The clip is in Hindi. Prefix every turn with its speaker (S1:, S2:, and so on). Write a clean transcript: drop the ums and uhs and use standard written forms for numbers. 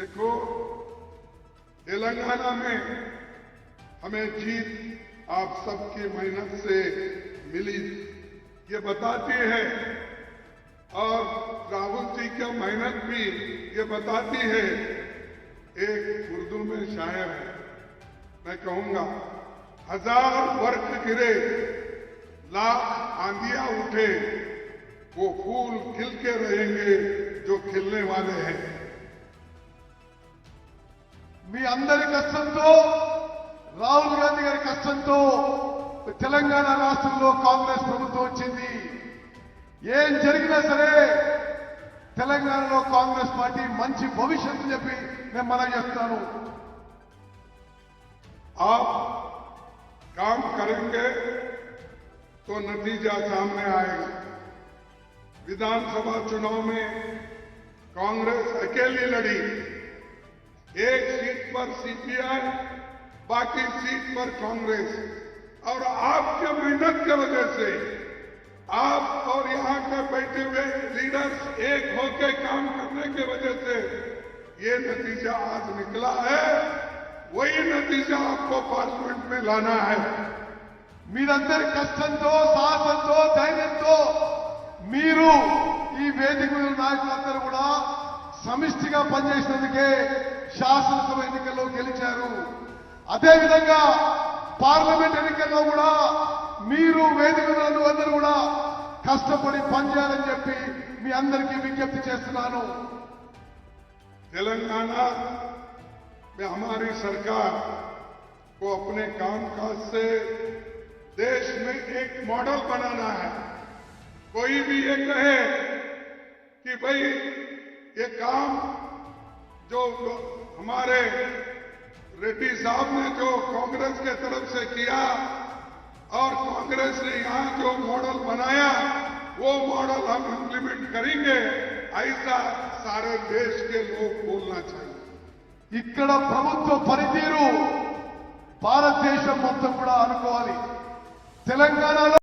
S1: देखो, तेलंगाना में हमें जीत आप सबकी मेहनत से मिली, ये बताती है। और राहुल जी की मेहनत भी ये बताती है। एक उर्दू में शायर है, मैं कहूंगा, 1000 वर्ष गिरे, लाख आंधियां उठे, वो फूल खिल के रहेंगे जो खिलने वाले हैं।
S2: మీ అందరి కష్టంతో రాహుల్ గాంధీ గారి కష్టంతో తెలంగాణ రాష్ట్రంలో కాంగ్రెస్ ప్రభుత్వం వచ్చింది. ఏం జరిగినా సరే తెలంగాణలో కాంగ్రెస్ పార్టీ మంచి భవిష్యత్తు చెప్పి నేను మనవి చేస్తాను.
S1: आप काम करेंगे तो नतीजा सामने आएगा। विधानसभा चुनाव में कांग्रेस अकेली लड़ी, एक सीट पर सीपीआई, बाकी सीट पर कांग्रेस, और आपके मेहनत की वजह से आप और यहां के बैठे हुए लीडर्स एक होकर काम करने की वजह से ये नतीजा आज निकला है। वही नतीजा आपको पार्लियामेंट में लाना है।
S2: మీరందరి కష్టంతో సాహసంతో ధైర్యంతో మీరు ఈ వేదిక మీద నాయకులందరూ కూడా సమిష్టిగా పనిచేసినందుకే శాసనసభ ఎన్నికల్లో గెలిచారు. అదేవిధంగా పార్లమెంట్ ఎన్నికల్లో కూడా మీరు వేదిక మీద అందరూ కూడా కష్టపడి పనిచేయాలని చెప్పి మీ అందరికీ విజ్ఞప్తి చేస్తున్నాను.
S1: तेलंगाना में हमारी सरकार को अपने कामकाज से देश में एक मॉडल बनाना है। कोई भी ये कहे कि भाई ये काम जो हमारे रेड्डी साहब ने जो कांग्रेस के तरफ से किया और कांग्रेस ने यहां जो मॉडल बनाया वो मॉडल हम इंप्लीमेंट करेंगे, ऐसा सारे देश के लोग बोलना चाहिए।
S2: ఇక్కడ ప్రభుత్వ పనితీరు భారతదేశం మొత్తం కూడా అనుకోవాలి. తెలంగాణలో